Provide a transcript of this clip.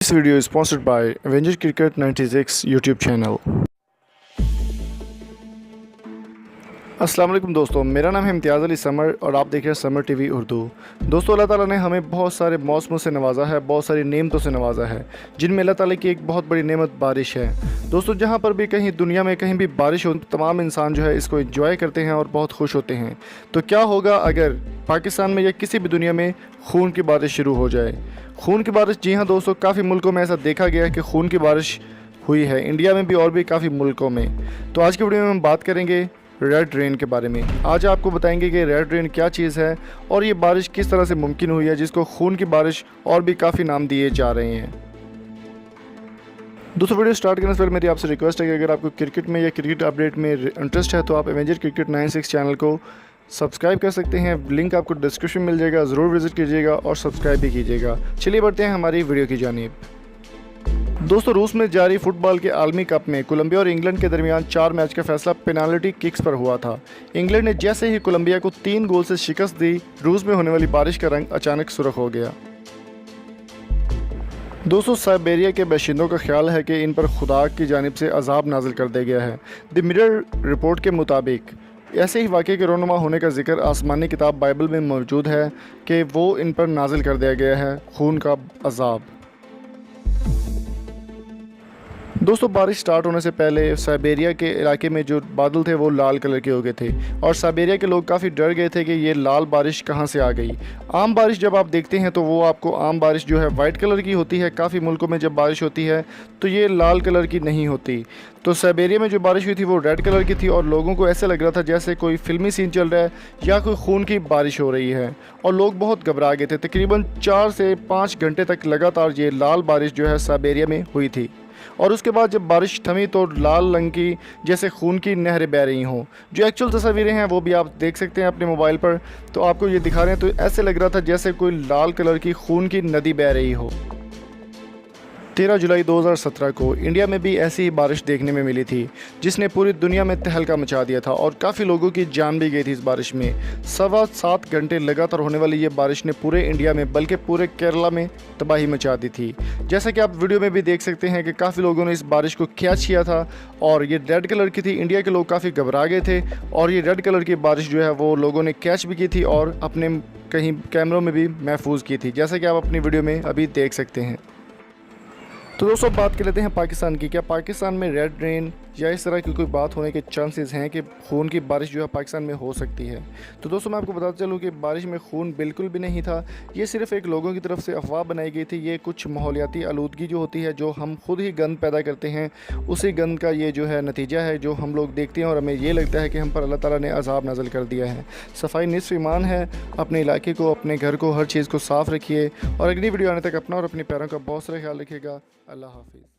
This video is sponsored by Avengers Cricket 96 YouTube channel. अस्सलाम वालेकुम दोस्तों, मेरा नाम है इम्तियाज़ अली समर और आप देख रहे हैं समर टीवी उर्दू। दोस्तों, अल्लाह ताला ने हमें बहुत सारे मौसमों से नवाजा है, बहुत सारी नेमतों से नवाजा है, जिनमें अल्लाह ताला की एक बहुत बड़ी नेमत बारिश है। दोस्तों, जहाँ पर भी कहीं दुनिया में कहीं भी बारिश हो, तमाम इंसान जो है इसको एंजॉय करते हैं और बहुत खुश होते हैं। तो क्या होगा अगर पाकिस्तान में या किसी भी दुनिया में खून की बारिश शुरू हो जाए? खून की बारिश, जी हाँ दोस्तों, काफ़ी मुल्कों में ऐसा देखा गया है कि खून की बारिश हुई है, इंडिया में भी और भी काफ़ी मुल्कों में। तो आज की वीडियो में हम बात करेंगे रेड रेन के बारे में। आज आपको बताएंगे कि रेड रेन क्या चीज़ है और ये बारिश किस तरह से मुमकिन हुई है, जिसको खून की बारिश और भी काफ़ी नाम दिए जा रहे हैं। दोस्तों, वीडियो स्टार्ट करने से पहले मेरी आपसे रिक्वेस्ट है कि अगर आपको क्रिकेट में या क्रिकेट अपडेट में इंटरेस्ट है तो आप एवेंजर क्रिकेट 96 चैनल को सब्सक्राइब कर सकते हैं। लिंक आपको डिस्क्रिप्शन मिल जाएगा, ज़रूर विजिट कीजिएगा और सब्सक्राइब भी कीजिएगा। चलिए बढ़ते हैं हमारी वीडियो की जानिब। दोस्तों, रूस में जारी फुटबॉल के आलमी कप में कोलंबिया और इंग्लैंड के दरमियान 4 मैच का फैसला पेनाल्टी किक्स पर हुआ था। इंग्लैंड ने जैसे ही कोलंबिया को 3 गोल से शिकस्त दी, रूस में होने वाली बारिश का रंग अचानक सुर्ख हो गया। दोस्तों, साइबेरिया के बाशिंदों का ख्याल है कि इन पर खुदा की जानिब से अजाब नाजिल कर दिया गया है। द मिरर रिपोर्ट के मुताबिक ऐसे ही वाक़े के रोनुमा होने का जिक्र आसमानी किताब बाइबल में मौजूद है कि वो इन पर नाजिल कर दिया गया है खून का अजाब। दोस्तों, बारिश स्टार्ट होने से पहले साइबेरिया के इलाके में जो बादल थे वो लाल कलर के हो गए थे और साइबेरिया के लोग काफ़ी डर गए थे कि ये लाल बारिश कहाँ से आ गई। आम बारिश जब आप देखते हैं तो वो आपको आम बारिश जो है वाइट कलर की होती है। काफ़ी मुल्कों में जब बारिश होती है तो ये लाल कलर की नहीं होती। तो साइबेरिया में जो बारिश हुई थी वो रेड कलर की थी और लोगों को ऐसे लग रहा था जैसे कोई फिल्मी सीन चल रहा है या कोई खून की बारिश हो रही है और लोग बहुत घबरा गए थे। तकरीबन 4 से 5 घंटे तक लगातार ये लाल बारिश जो है साइबेरिया में हुई थी और उसके बाद जब बारिश थमी तो लाल रंग की जैसे खून की नहरें बह रही हों। जो एक्चुअल तस्वीरें हैं वो भी आप देख सकते हैं अपने मोबाइल पर, तो आपको ये दिखा रहे हैं। तो ऐसे लग रहा था जैसे कोई लाल कलर की खून की नदी बह रही हो। 13 जुलाई 2017 को इंडिया में भी ऐसी ही बारिश देखने में मिली थी जिसने पूरी दुनिया में तहलका मचा दिया था और काफ़ी लोगों की जान भी गई थी इस बारिश में। 7.25 घंटे लगातार होने वाली ये बारिश ने पूरे इंडिया में बल्कि पूरे केरला में तबाही मचा दी थी। जैसा कि आप वीडियो में भी देख सकते हैं कि काफ़ी लोगों ने इस बारिश को कैच किया था और ये रेड कलर की थी। इंडिया के लोग काफ़ी घबरा गए थे और ये रेड कलर की बारिश जो है वो लोगों ने कैच भी की थी और अपने कहीं कैमरों में भी महफूज की थी, जैसा कि आप अपनी वीडियो में अभी देख सकते हैं। तो दोस्तों, बात कर लेते हैं पाकिस्तान की। क्या पाकिस्तान में रेड रेन या इस तरह की कोई बात होने के चांसेस हैं कि खून की बारिश जो है पाकिस्तान में हो सकती है? तो दोस्तों, मैं आपको बताता चलूँ कि बारिश में खून बिल्कुल भी नहीं था। ये सिर्फ एक लोगों की तरफ से अफवाह बनाई गई थी। ये कुछ माहौलियाती आलूदगी जो होती है, जो हम खुद ही गंद पैदा करते हैं, उसी गंद का ये जो है नतीजा है जो हम लोग देखते हैं और हमें ये लगता है कि हम पर अल्लाह ताला ने अजाब नाज़िल कर दिया है। सफाई निस्फ ईमान है। अपने इलाके को, अपने घर को, हर चीज़ को साफ़ रखिए और अगली वीडियो आने तक अपना और अपने पैरों का बहुत सारा ख्याल रखिएगा। अल्लाह हाफिज़।